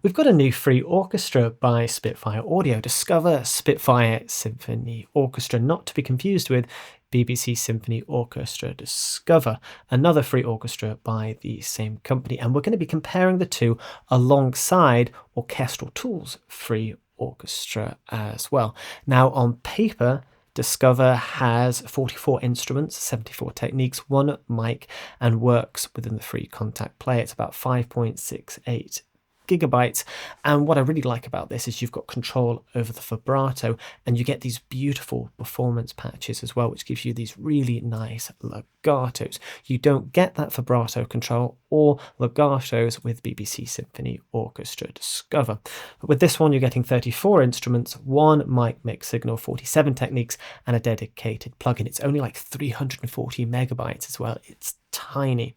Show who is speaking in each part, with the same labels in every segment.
Speaker 1: We've got a new free orchestra by Spitfire Audio. Discover Spitfire Symphony Orchestra, not to be confused with BBC Symphony Orchestra Discover, another free orchestra by the same company. And we're going to be comparing the two alongside Orchestral Tools' free orchestra as well. Now, on paper, Discover has 44 instruments, 74 techniques, one mic, and works within the free contact play. It's about 5.68 gigabytes. And what I really like about this is you've got control over the vibrato, and you get these beautiful performance patches as well, which gives you these really nice legatos. You don't get that vibrato control or legatos with BBC Symphony Orchestra Discover. But with this one, you're getting 34 instruments, one mic mix signal, 47 techniques, and a dedicated plugin. It's only like 340 megabytes as well. It's tiny.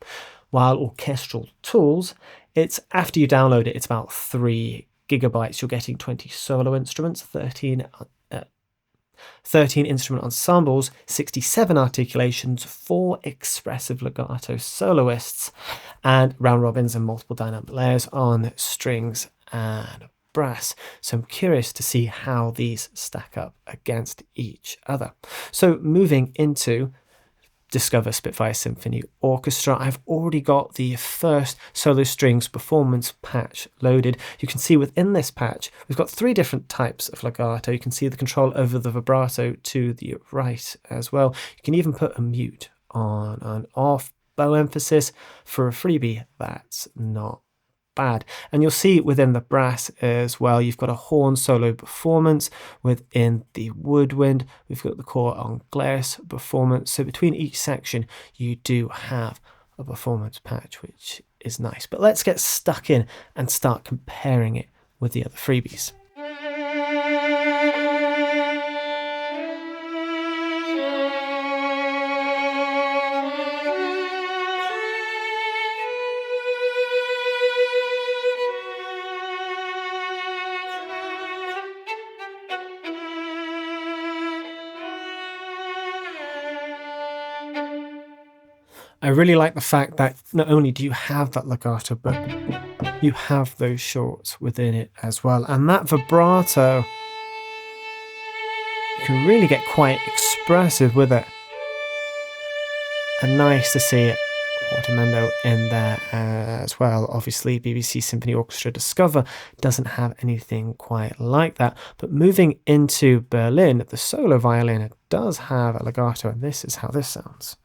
Speaker 1: While Orchestral Tools, it's after you download it, it's about 3 gigabytes. You're getting 20 solo instruments, 13 instrument ensembles, 67 articulations, 4 expressive legato soloists, and round robins and multiple dynamic layers on strings and brass. So I'm curious to see how these stack up against each other. So moving into Discover Spitfire Symphony Orchestra, I've already got the first solo strings performance patch loaded. You can see within this patch, we've got 3 different types of legato. You can see the control over the vibrato to the right as well. You can even put a mute on and off, bow emphasis for a freebie. That's not bad. And you'll see within the brass as well, you've got a horn solo performance. Within the woodwind, we've got the cor anglais performance. So between each section, you do have a performance patch, which is nice. But let's get stuck in and start comparing it with the other freebies. I really like the fact that not only do you have that legato, but you have those shorts within it as well. And that vibrato, you can really get quite expressive with it. And nice to see portamento in there as well. Obviously, BBC Symphony Orchestra Discover doesn't have anything quite like that. But moving into Berlin, the solo violin does have a legato, and this is how this sounds.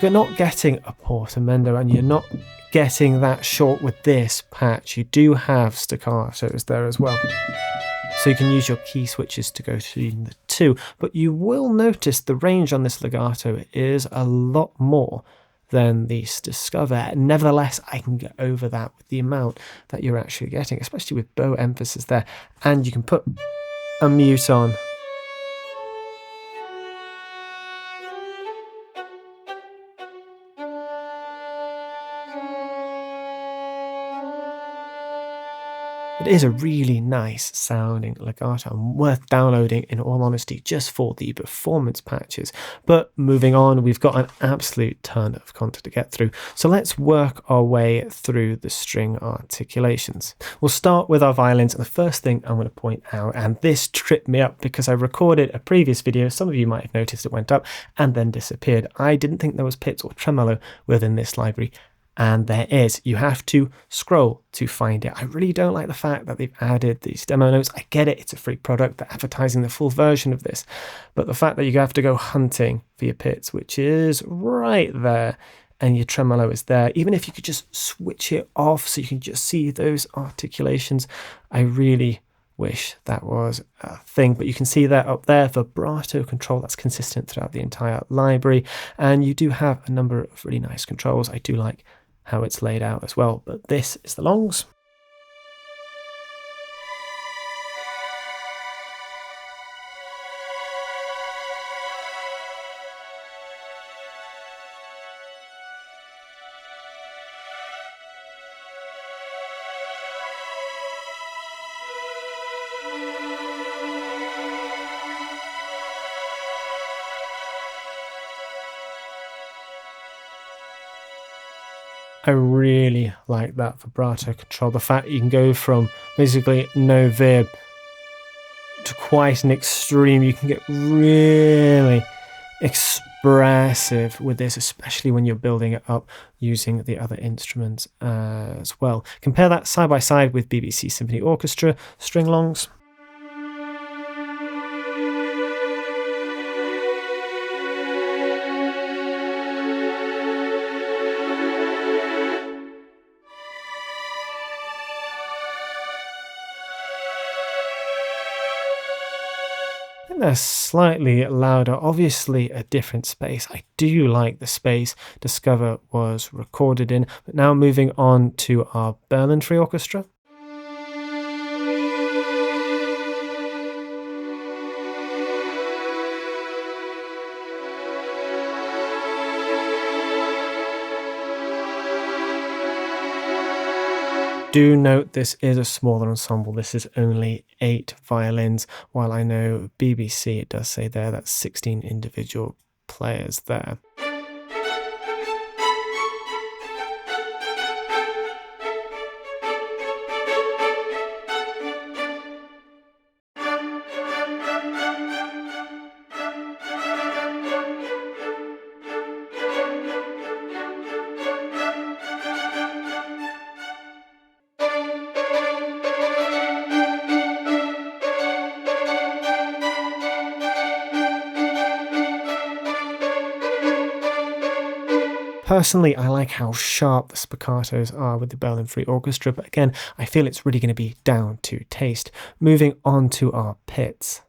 Speaker 1: You're not getting a portamento, and you're not getting that short with this patch. You do have staccatos there as well, so you can use your key switches to go between the two, but you will notice the range on this legato is a lot more than the Discover. Nevertheless, I can get over that with the amount that you're actually getting, especially with bow emphasis there, and you can put a mute on. It is a really nice sounding legato and worth downloading, in all honesty, just for the performance patches. But moving on, we've got an absolute ton of content to get through. So let's work our way through the string articulations. We'll start with our violins, and the first thing I'm going to point out, and this tripped me up because I recorded a previous video, some of you might have noticed it went up and then disappeared. I didn't think there was pizz or tremolo within this library, and there is. You have to scroll to find it. I really don't like the fact that they've added these demo notes. I get it, it's a free product, they're advertising the full version of this, but the fact that you have to go hunting for your pizz, which is right there, and your tremolo is there, even if you could just switch it off so you can just see those articulations, I really wish that was a thing. But you can see that up there, vibrato control, that's consistent throughout the entire library, and you do have a number of really nice controls. I do like how it's laid out as well. But this is the longs. I really like that vibrato control. The fact you can go from basically no vib to quite an extreme. You can get really expressive with this, especially when you're building it up using the other instruments as well. Compare that side by side with BBC Symphony Orchestra string longs. I think they're slightly louder, obviously a different space. I do like the space Discover was recorded in, but now moving on to our Berlin Free Orchestra. Do note this is a smaller ensemble. This is only 8 violins, while I know BBC, it does say there that's 16 individual players there. Personally, I like how sharp the spiccatos are with the Berlin Free Orchestra, but again, I feel it's really going to be down to taste. Moving on to our pits.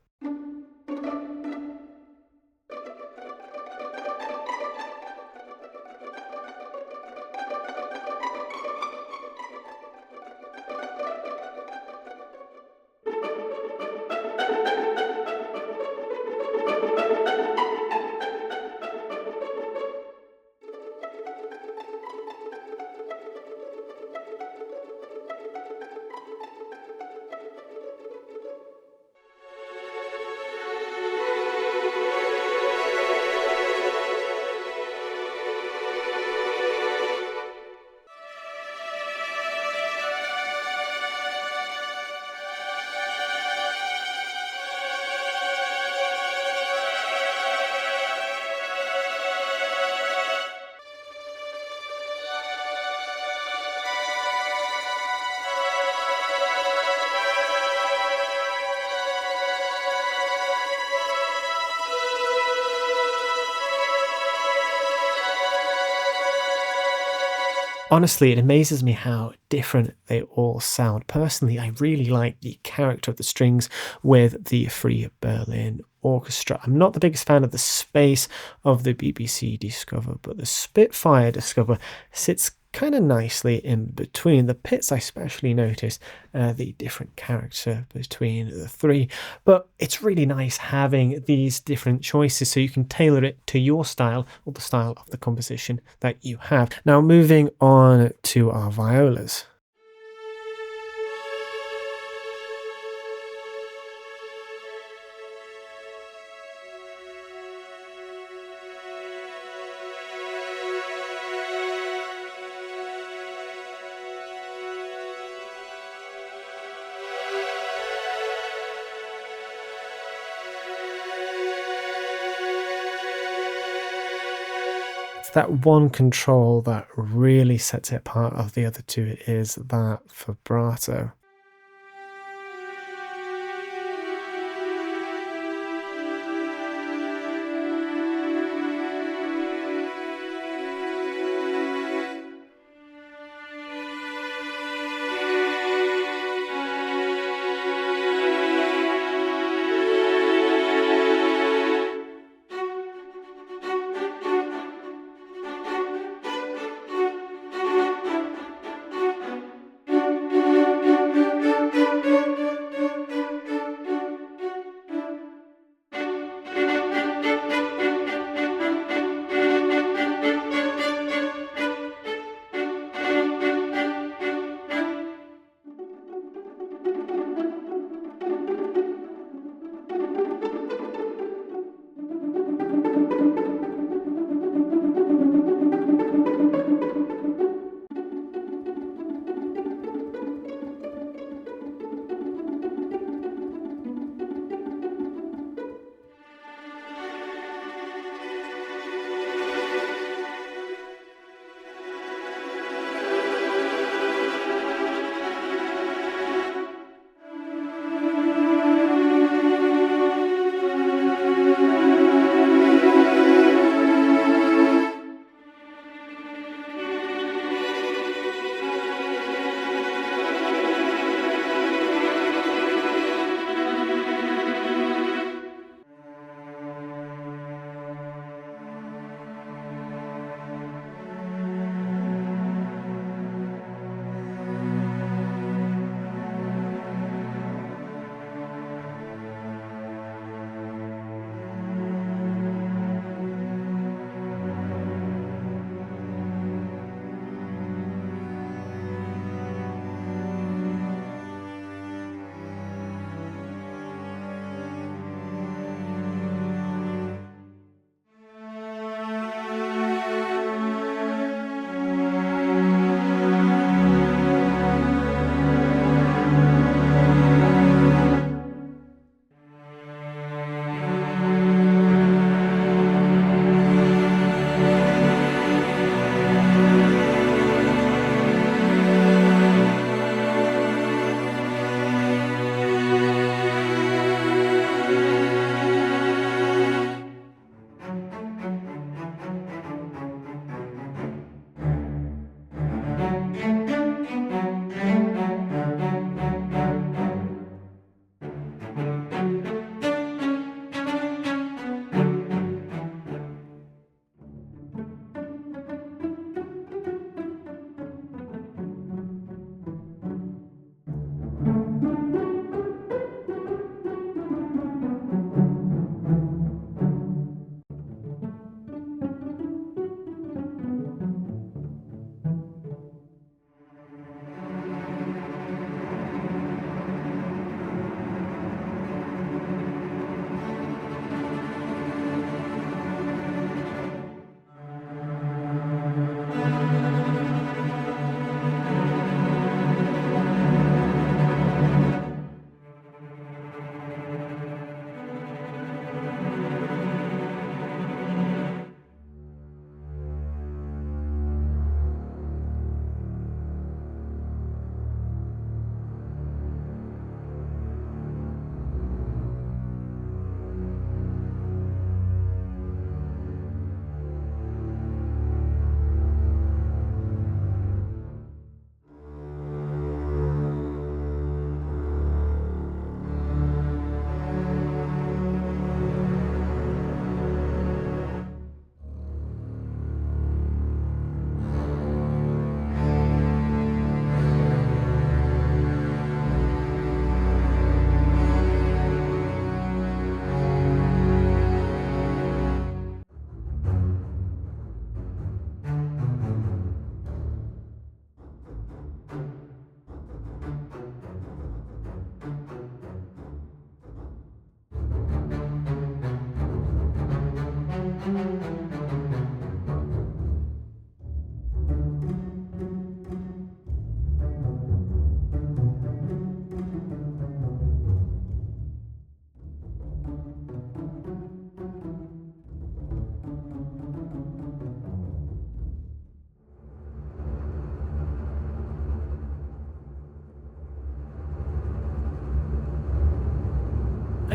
Speaker 1: Honestly, it amazes me how different they all sound. Personally, I really like the character of the strings with the Free Berlin Orchestra. I'm not the biggest fan of the space of the BBC Discover, but the Spitfire Discover sits kind of nicely in between. The pits, I especially notice the different character between the three, but it's really nice having these different choices so you can tailor it to your style or the style of the composition that you have. Now moving on to our violas. That one control that really sets it apart of the other two is that vibrato.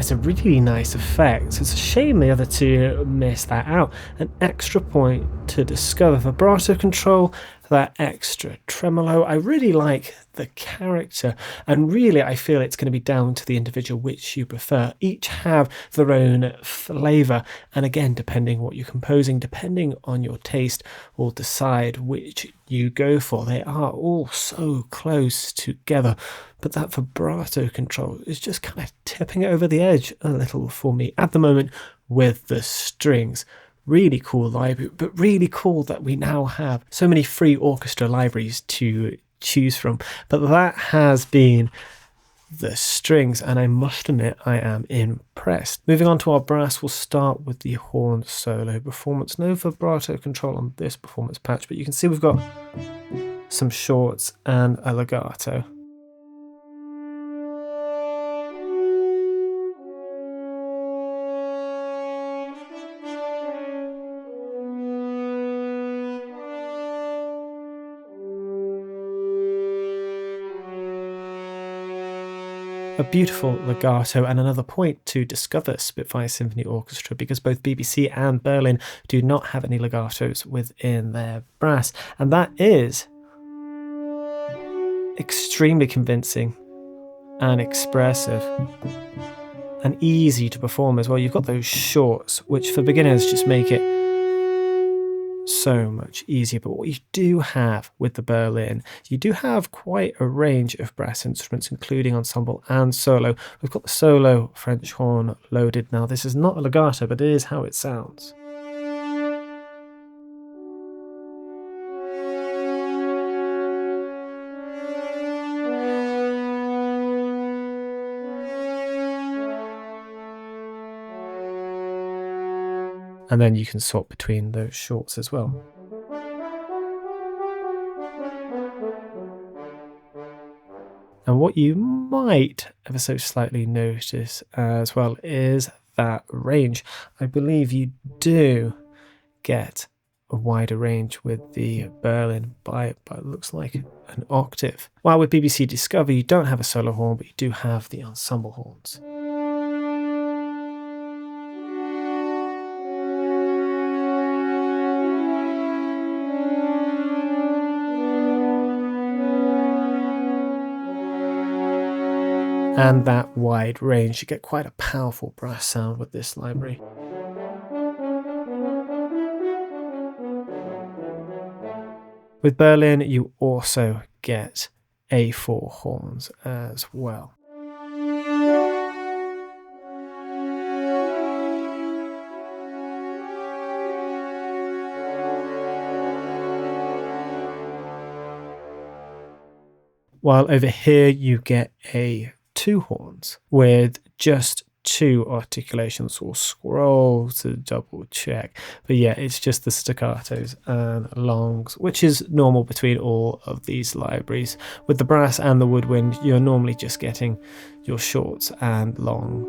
Speaker 1: it's a really nice effect. It's a shame the other two missed that out. An extra point to Discover. Vibrato control, that extra tremolo. I really like the character, and really I feel it's going to be down to the individual which you prefer. Each have their own flavour, and again, depending what you're composing, depending on your taste, will decide which you go for. They are all so close together, but that vibrato control is just kind of tipping it over the edge a little for me at the moment with the strings. Really cool library, but really cool that we now have so many free orchestra libraries to choose from. But that has been the strings, and I must admit I am impressed. Moving on to our brass, we'll start with the horn solo performance. No vibrato control on this performance patch, but you can see we've got some shorts and a legato. A beautiful legato, and another point to Discover Spitfire Symphony Orchestra, because both BBC and Berlin do not have any legatos within their brass, and that is extremely convincing and expressive and easy to perform as well. You've got those shorts, which for beginners just make it so much easier. But what you do have with the Berlin, you do have quite a range of brass instruments, including ensemble and solo. We've got the solo French horn loaded now. This is not a legato, but it is how it sounds. And then you can swap between those shorts as well. And what you might ever so slightly notice as well is that range. I believe you do get a wider range with the Berlin by it looks like an octave. While with BBC Discover you don't have a solo horn, but you do have the ensemble horns. And that wide range, you get quite a powerful brass sound with this library. With Berlin, you also get A4 horns as well. While over here you get A2 horns with just 2 articulations. We'll scroll to double check, but yeah, it's just the staccatos and longs, which is normal between all of these libraries. With the brass and the woodwind, you're normally just getting your shorts and long.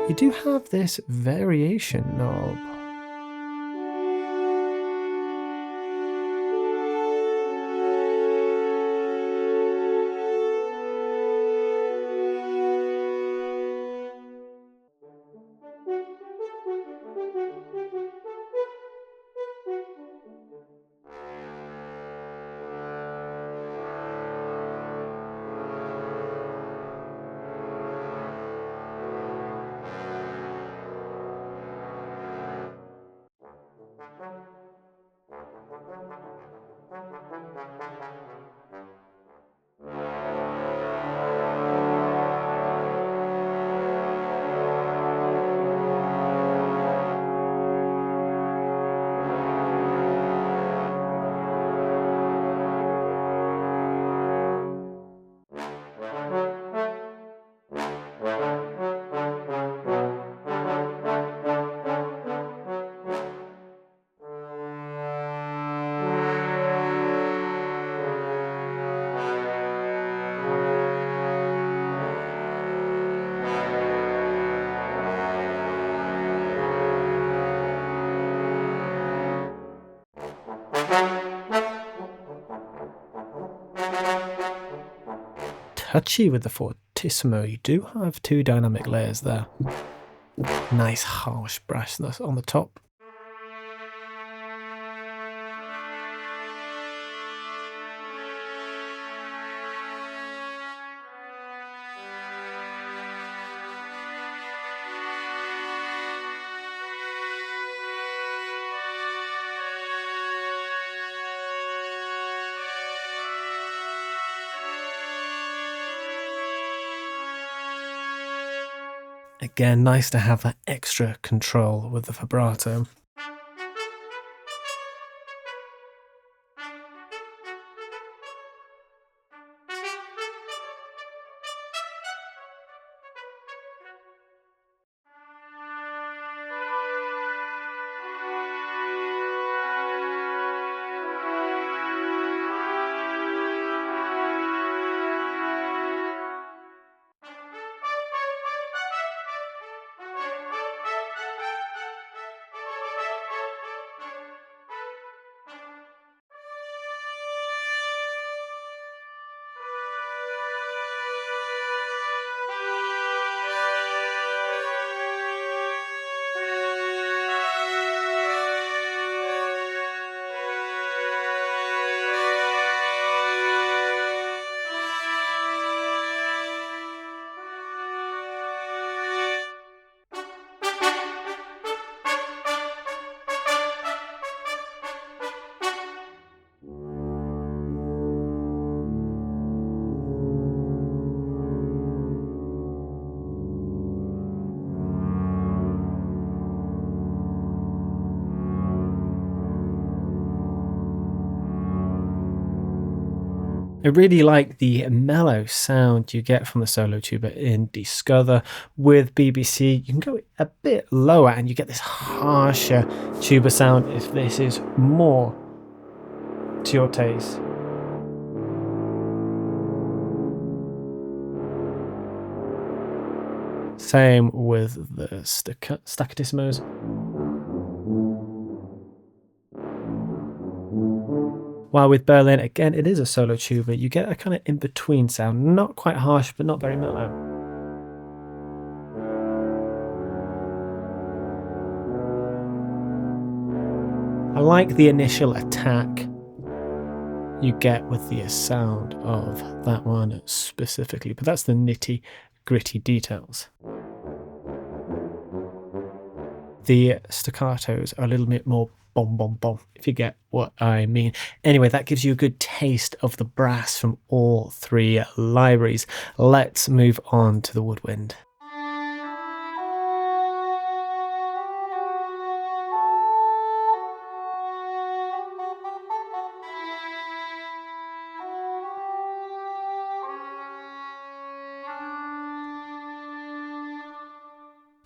Speaker 1: You do have this variation knob. touchy with the fortissimo. You do have two dynamic layers there. Nice harsh brassness on the top. Again, nice to have that extra control with the vibrato. I really like the mellow sound you get from the solo tuba in Discover. With BBC, you can go a bit lower and you get this harsher tuba sound if this is more to your taste. Same with the staccatissimos. While with Berlin, again, it is a solo tuba. You get a kind of in-between sound. Not quite harsh, but not very mellow. I like the initial attack you get with the sound of that one specifically, but that's the nitty-gritty details. The staccatos are a little bit more bom bom bom, if you get what I mean. Anyway, that gives you a good taste of the brass from all three libraries. Let's move on to the woodwind.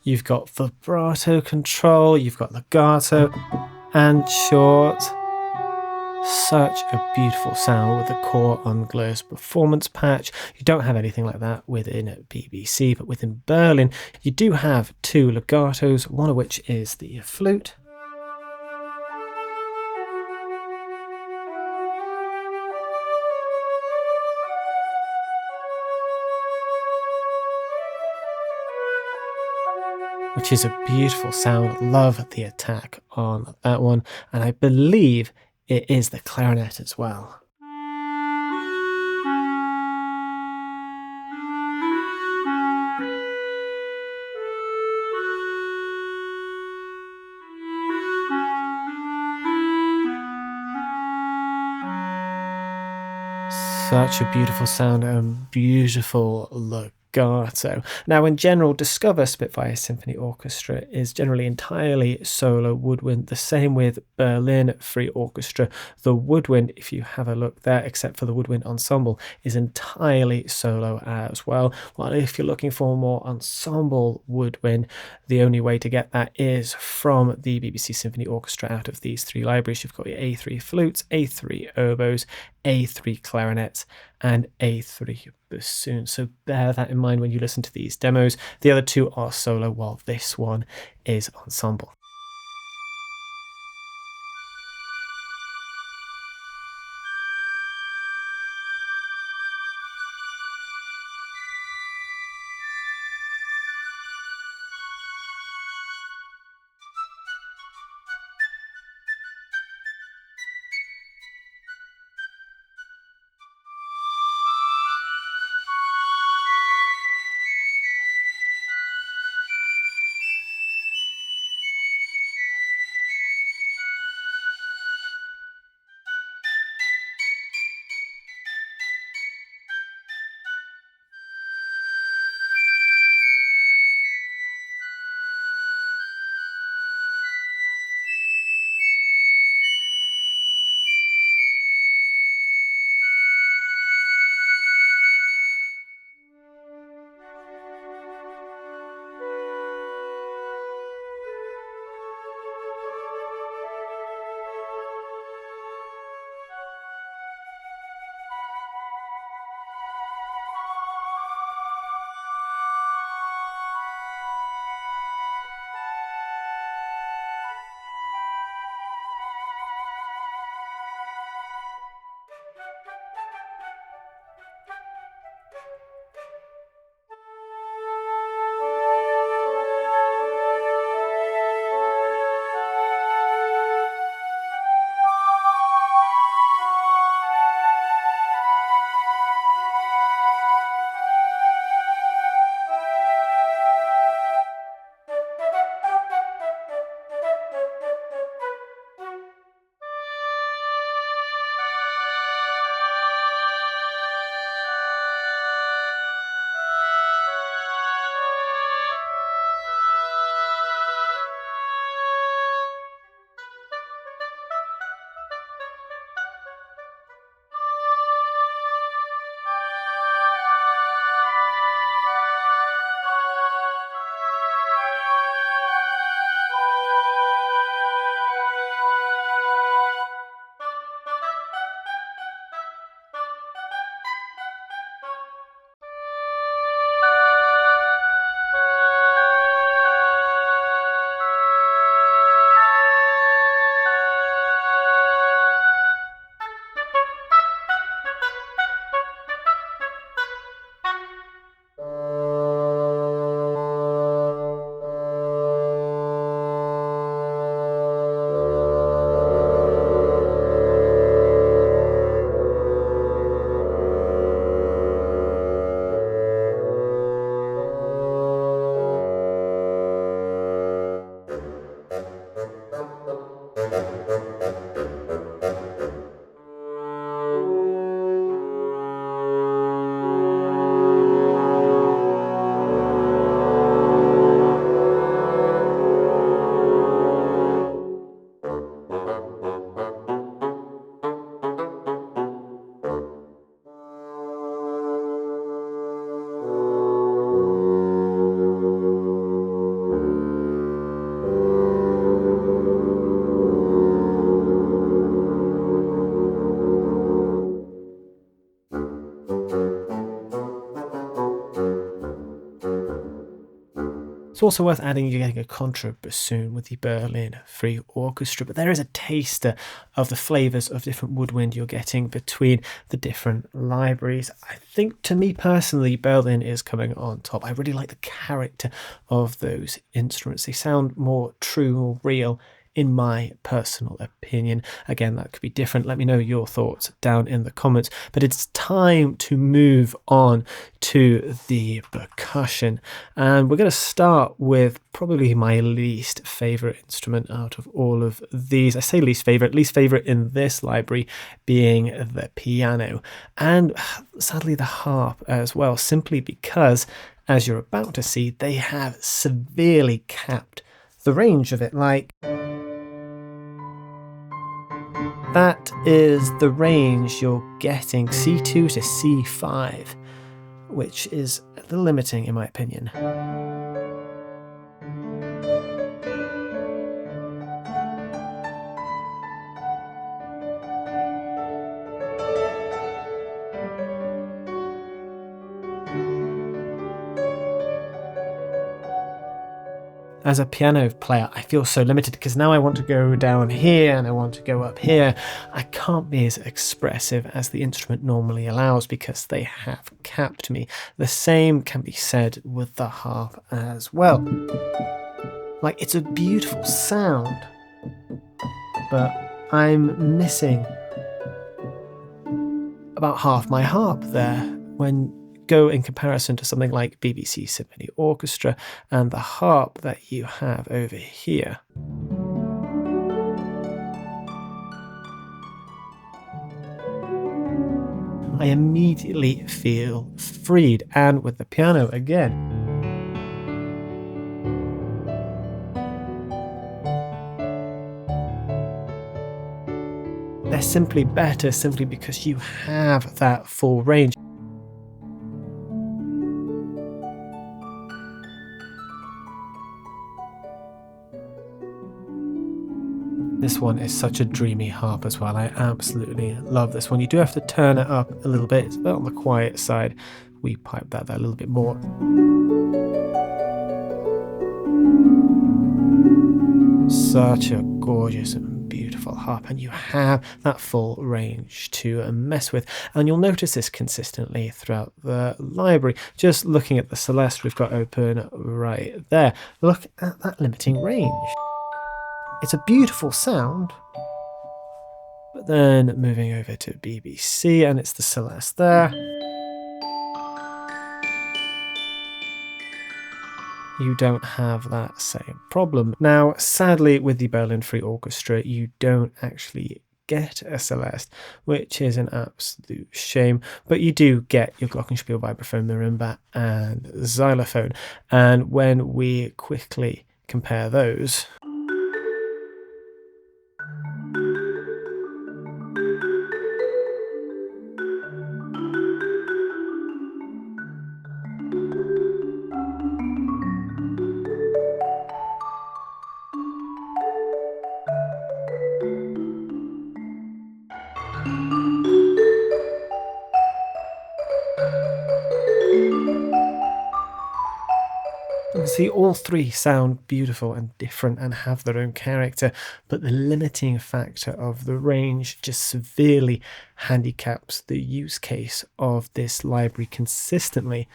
Speaker 1: You've got vibrato control, you've got legato and short. Such a beautiful sound with the core unglazed performance patch. You don't have anything like that within BBC, but within Berlin, you do have two legatos, one of which is the flute. Which is a beautiful sound. Love the attack on that one. And I believe it is the clarinet as well. Such a beautiful sound and beautiful legato. Now, in general, Discover Spitfire Symphony Orchestra is generally entirely solo woodwind. The same with Berlin Free Orchestra. The woodwind, if you have a look there, except for the woodwind ensemble, is entirely solo as well. While if you're looking for more ensemble woodwind, the only way to get that is from the BBC Symphony Orchestra. Out of these three libraries, you've got your A3 flutes, A3 oboes, A3 clarinets, and A3 bassoons. So bear that in mind when you listen to these demos. The other two are solo, while this one is ensemble. It's also worth adding you're getting a contrabassoon with the Berlin Free Orchestra, but there is a taster of the flavours of different woodwind you're getting between the different libraries. I think, to me personally, Berlin is coming on top. I really like the character of those instruments. They sound more true, more real, in my personal opinion. Again, that could be different. Let me know your thoughts down in the comments. But it's time to move on to the percussion. And we're going to start with probably my least favourite instrument out of all of these. I say least favourite in this library being the piano. And sadly the harp as well, simply because, as you're about to see, they have severely capped the range of it. Like, that is the range you're getting, C2 to C5, which is a little limiting in my opinion. As a piano player, I feel so limited because now I want to go down here and I want to go up here. I can't be as expressive as the instrument normally allows because they have capped me. The same can be said with the harp as well. Like, it's a beautiful sound, but I'm missing about half my harp there when go in comparison to something like BBC Symphony Orchestra and the harp that you have over here. I immediately feel freed, and with the piano again, they're simply better simply because you have that full range. This one is such a dreamy harp as well. I absolutely love this one. You do have to turn it up a little bit. It's a bit on the quiet side. We pipe that there a little bit more. Such a gorgeous and beautiful harp, and you have that full range to mess with. And you'll notice this consistently throughout the library. Just looking at the Celeste we've got open right there. Look at that limiting range. It's a beautiful sound, but then moving over to BBC and it's the Celeste there. You don't have that same problem. Now, sadly, with the Berlin Free Orchestra, you don't actually get a Celeste, which is an absolute shame, but you do get your glockenspiel, vibraphone, marimba, and xylophone. And when we quickly compare those, see, all three sound beautiful and different and have their own character, but the limiting factor of the range just severely handicaps the use case of this library consistently.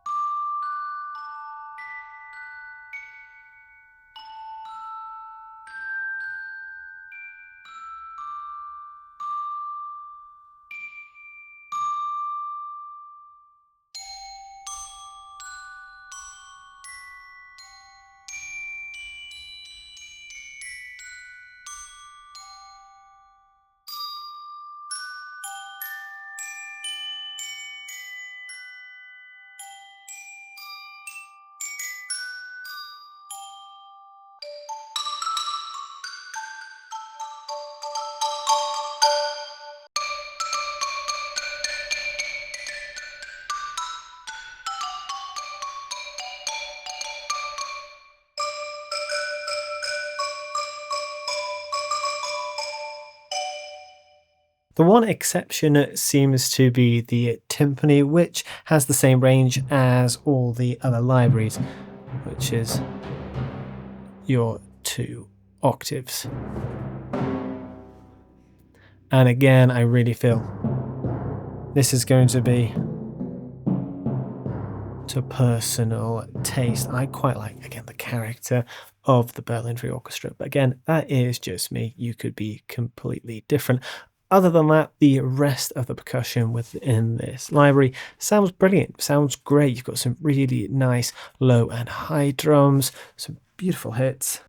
Speaker 1: The one exception seems to be the timpani, which has the same range as all the other libraries, which is your 2 octaves. And again, I really feel this is going to be to personal taste. I quite like, again, the character of the Berlin Free Orchestra. But again, that is just me. You could be completely different. Other than that, the rest of the percussion within this library sounds brilliant, sounds great. You've got some really nice low and high drums, some beautiful hits.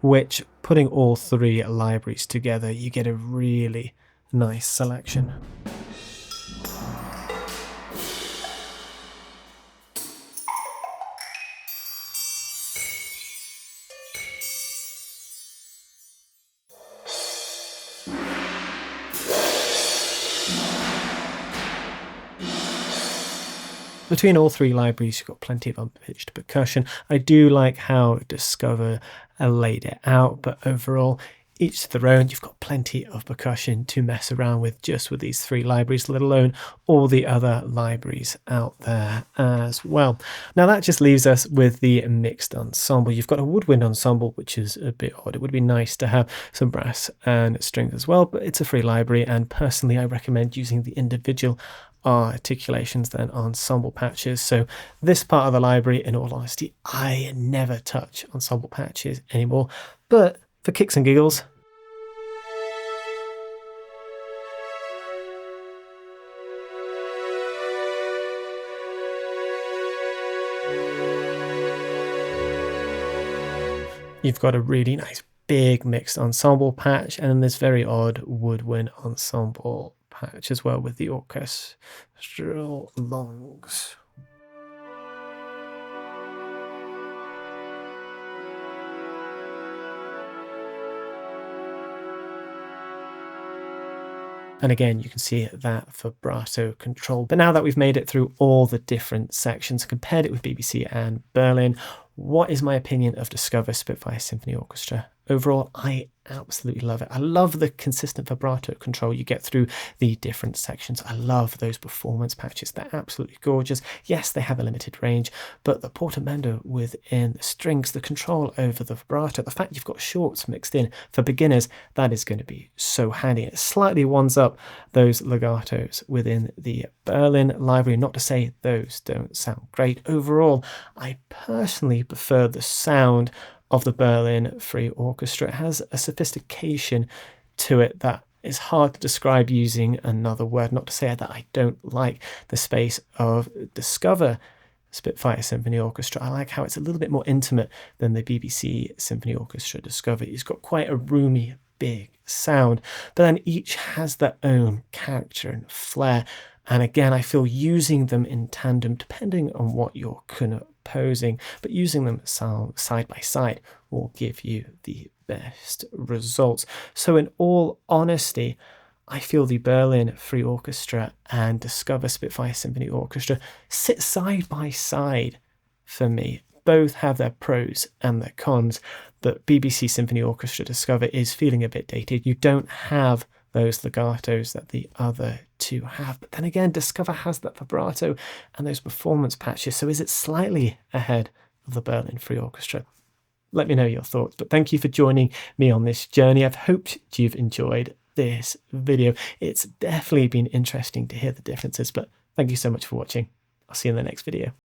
Speaker 1: Which, putting all 3 libraries together, you get a really nice selection. Between all 3 libraries, you've got plenty of unpitched percussion. I do like how Discover laid it out, but overall, each to their own. You've got plenty of percussion to mess around with just with these 3 libraries, let alone all the other libraries out there as well. Now that just leaves us with the mixed ensemble. You've got a woodwind ensemble, which is a bit odd. It would be nice to have some brass and strings as well, but it's a free library, and personally I recommend using the individual articulations than ensemble patches. So this part of the library, in all honesty, I never touch ensemble patches anymore, but for kicks and giggles, you've got a really nice big mixed ensemble patch, and this very odd woodwind ensemble patch as well with the orchestral longs. And again, you can see that vibrato control. But now that we've made it through all the different sections, compared it with BBC and Berlin, what is my opinion of Discover Spitfire Symphony Orchestra? Overall, I absolutely love it. I love the consistent vibrato control you get through the different sections. I love those performance patches. They're absolutely gorgeous. Yes, they have a limited range, but the portamento within the strings, the control over the vibrato, the fact you've got shorts mixed in for beginners, that is going to be so handy. It slightly ones up those legatos within the Berlin library. Not to say those don't sound great. Overall, I personally prefer the sound of the Berlin Free Orchestra. It has a sophistication to it that is hard to describe using another word. Not to say that I don't like the space of Discover Spitfire Symphony Orchestra. I like how it's a little bit more intimate than the BBC Symphony Orchestra Discover. It's got quite a roomy, big sound, but then each has their own character and flair. And again, I feel using them in tandem, depending on what you're composing, but using them side by side will give you the best results. So in all honesty, I feel the Berlin Free Orchestra and Discover Spitfire Symphony Orchestra sit side by side for me. Both have their pros and their cons, but BBC Symphony Orchestra Discover is feeling a bit dated. You don't have those legatos that the other two have. But then again, Discover has that vibrato and those performance patches. So is it slightly ahead of the Berlin Free Orchestra? Let me know your thoughts. But thank you for joining me on this journey. I've hoped you've enjoyed this video. It's definitely been interesting to hear the differences, but thank you so much for watching. I'll see you in the next video.